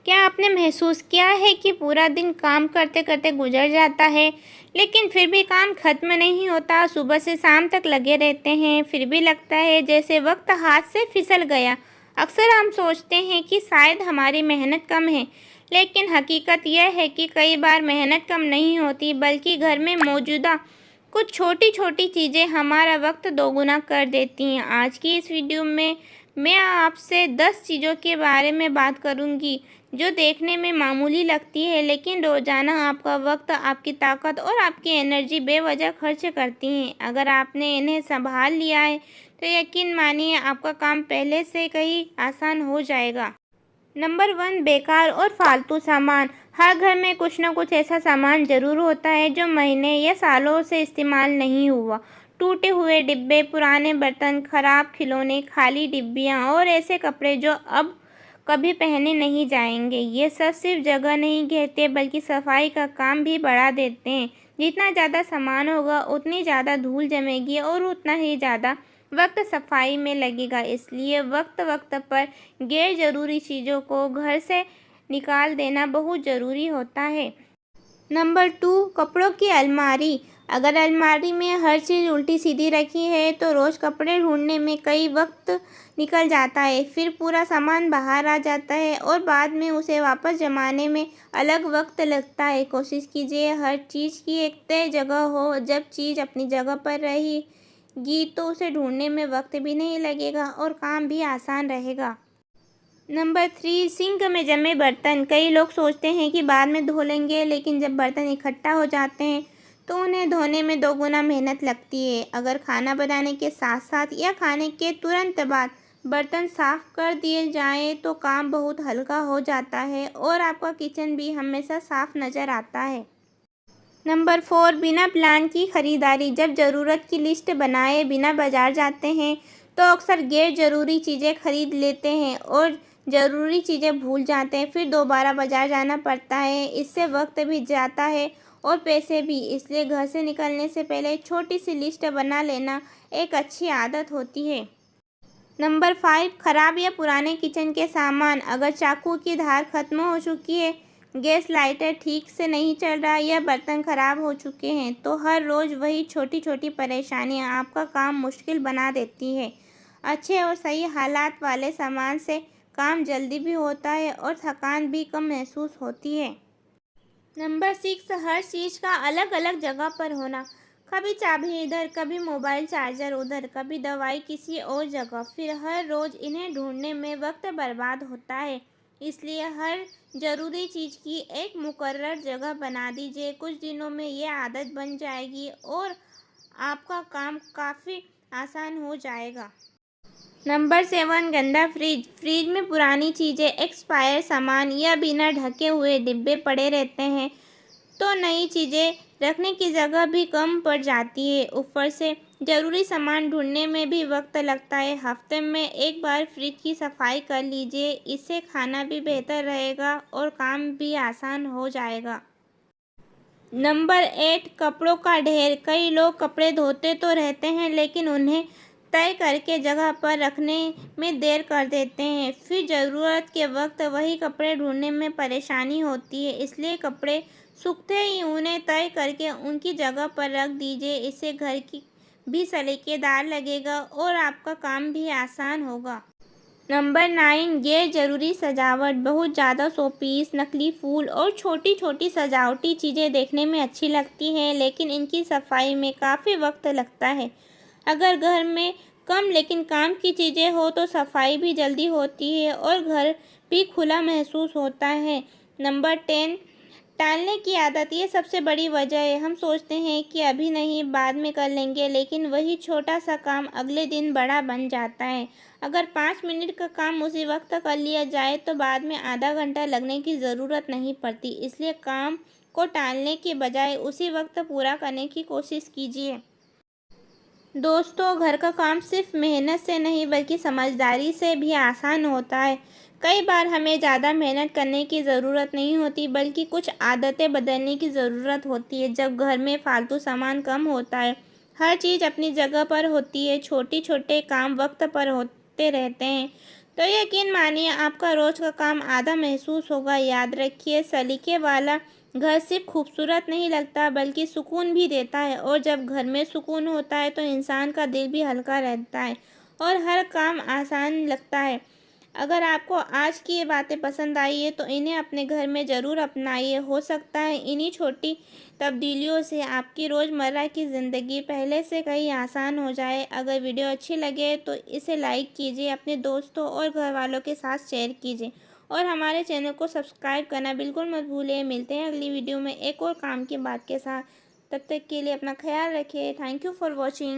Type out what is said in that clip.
क्या आपने महसूस किया है कि पूरा दिन काम करते करते गुजर जाता है, लेकिन फिर भी काम खत्म नहीं होता? सुबह से शाम तक लगे रहते हैं, फिर भी लगता है जैसे वक्त हाथ से फिसल गया। अक्सर हम सोचते हैं कि शायद हमारी मेहनत कम है, लेकिन हकीकत यह है कि कई बार मेहनत कम नहीं होती, बल्कि घर में मौजूदा कुछ छोटी छोटी चीज़ें हमारा वक्त दोगुना कर देती हैं। आज की इस वीडियो में मैं आपसे 10 चीज़ों के बारे में बात करूंगी जो देखने में मामूली लगती है, लेकिन रोज़ाना आपका वक्त, आपकी ताकत और आपकी एनर्जी बेवजह खर्च करती हैं। अगर आपने इन्हें संभाल लिया है तो यकीन मानिए आपका काम पहले से कहीं आसान हो जाएगा। नंबर 1, बेकार और फालतू सामान। हर घर में कुछ न कुछ ऐसा सामान ज़रूर होता है जो महीने या सालों से इस्तेमाल नहीं हुआ। टूटे हुए डिब्बे, पुराने बर्तन, खराब खिलौने, खाली डिब्बियाँ और ऐसे कपड़े जो अब कभी पहने नहीं जाएंगे। ये सब सिर्फ जगह नहीं घेरते, बल्कि सफाई का काम भी बढ़ा देते हैं। जितना ज़्यादा सामान होगा उतनी ज़्यादा धूल जमेगी और उतना ही ज़्यादा वक्त सफाई में लगेगा। इसलिए वक्त वक्त पर गैर ज़रूरी चीज़ों को घर से निकाल देना बहुत ज़रूरी होता है। नंबर 2, कपड़ों की अलमारी। अगर अलमारी में हर चीज़ उल्टी सीधी रखी है तो रोज़ कपड़े ढूंढने में कई वक्त निकल जाता है, फिर पूरा सामान बाहर आ जाता है और बाद में उसे वापस जमाने में अलग वक्त लगता है। कोशिश कीजिए हर चीज़ की एक तय जगह हो। जब चीज़ अपनी जगह पर रहेगी तो उसे ढूंढने में वक्त भी नहीं लगेगा और काम भी आसान रहेगा। नंबर 3, सिंक में जमे बर्तन। कई लोग सोचते हैं कि बाद में धो लेंगे, लेकिन जब बर्तन इकट्ठा हो जाते हैं तो उन्हें धोने में दोगुना मेहनत लगती है। अगर खाना बनाने के साथ साथ या खाने के तुरंत बाद बर्तन साफ कर दिए जाएं तो काम बहुत हल्का हो जाता है और आपका किचन भी हमेशा साफ नज़र आता है। नंबर 4, बिना प्लान की खरीदारी। जब ज़रूरत की लिस्ट बनाए बिना बाजार जाते हैं तो अक्सर गैर ज़रूरी चीज़ें खरीद लेते हैं और ज़रूरी चीज़ें भूल जाते हैं। फिर दोबारा बाजार जाना पड़ता है। इससे वक्त भी जाता है और पैसे भी। इसलिए घर से निकलने से पहले छोटी सी लिस्ट बना लेना एक अच्छी आदत होती है। नंबर 5, खराब या पुराने किचन के सामान। अगर चाकू की धार खत्म हो चुकी है, गैस लाइटर ठीक से नहीं चल रहा या बर्तन खराब हो चुके हैं तो हर रोज़ वही छोटी छोटी परेशानियां आपका काम मुश्किल बना देती है। अच्छे और सही हालात वाले सामान से काम जल्दी भी होता है और थकान भी कम महसूस होती है। नंबर 6, हर चीज़ का अलग अलग जगह पर होना। कभी चाबी इधर, कभी मोबाइल चार्जर उधर, कभी दवाई किसी और जगह। फिर हर रोज़ इन्हें ढूंढने में वक्त बर्बाद होता है। इसलिए हर ज़रूरी चीज़ की एक मुकर्रर जगह बना दीजिए। कुछ दिनों में ये आदत बन जाएगी और आपका काम काफ़ी आसान हो जाएगा। नंबर 7, गंदा फ्रिज। फ्रिज में पुरानी चीज़ें, एक्सपायर सामान या बिना ढके हुए डिब्बे पड़े रहते हैं तो नई चीज़ें रखने की जगह भी कम पड़ जाती है। ऊपर से ज़रूरी सामान ढूंढने में भी वक्त लगता है। हफ्ते में एक बार फ्रिज की सफाई कर लीजिए। इससे खाना भी बेहतर रहेगा और काम भी आसान हो जाएगा। नंबर 8, कपड़ों का ढेर। कई लोग कपड़े धोते तो रहते हैं, लेकिन उन्हें तय करके जगह पर रखने में देर कर देते हैं। फिर ज़रूरत के वक्त वही कपड़े ढूंढने में परेशानी होती है। इसलिए कपड़े सूखते ही उन्हें तय करके उनकी जगह पर रख दीजिए। इससे घर की भी सलीकेदार लगेगा और आपका काम भी आसान होगा। नंबर 9, गैर ज़रूरी सजावट। बहुत ज़्यादा शोपीस, नकली फूल और छोटी छोटी सजावटी चीज़ें देखने में अच्छी लगती हैं, लेकिन इनकी सफाई में काफ़ी वक्त लगता है। अगर घर में कम लेकिन काम की चीज़ें हो तो सफाई भी जल्दी होती है और घर भी खुला महसूस होता है। नंबर 10, टालने की आदत। ये सबसे बड़ी वजह है। हम सोचते हैं कि अभी नहीं, बाद में कर लेंगे, लेकिन वही छोटा सा काम अगले दिन बड़ा बन जाता है। अगर 5 मिनट का काम उसी वक्त कर लिया जाए तो बाद में आधा घंटा लगने की ज़रूरत नहीं पड़ती। इसलिए काम को टालने के बजाय उसी वक्त पूरा करने की कोशिश कीजिए। दोस्तों, घर का काम सिर्फ मेहनत से नहीं बल्कि समझदारी से भी आसान होता है। कई बार हमें ज़्यादा मेहनत करने की ज़रूरत नहीं होती, बल्कि कुछ आदतें बदलने की ज़रूरत होती है। जब घर में फालतू सामान कम होता है, हर चीज़ अपनी जगह पर होती है, छोटे छोटे काम वक्त पर होते रहते हैं तो यकीन मानिए आपका रोज़ का काम आधा महसूस होगा। याद रखिए, सलीके वाला घर सिर्फ खूबसूरत नहीं लगता बल्कि सुकून भी देता है, और जब घर में सुकून होता है तो इंसान का दिल भी हल्का रहता है और हर काम आसान लगता है। अगर आपको आज की ये बातें पसंद आई है तो इन्हें अपने घर में ज़रूर अपनाइए। हो सकता है इन्हीं छोटी तब्दीलियों से आपकी रोज़मर्रा की ज़िंदगी पहले से कहीं आसान हो जाए। अगर वीडियो अच्छी लगे तो इसे लाइक कीजिए, अपने दोस्तों और घर वालों के साथ शेयर कीजिए और हमारे चैनल को सब्सक्राइब करना बिल्कुल मत भूलिए। मिलते हैं अगली वीडियो में एक और काम की बात के साथ। तब तक के लिए अपना ख्याल रखिए। Thank you for watching.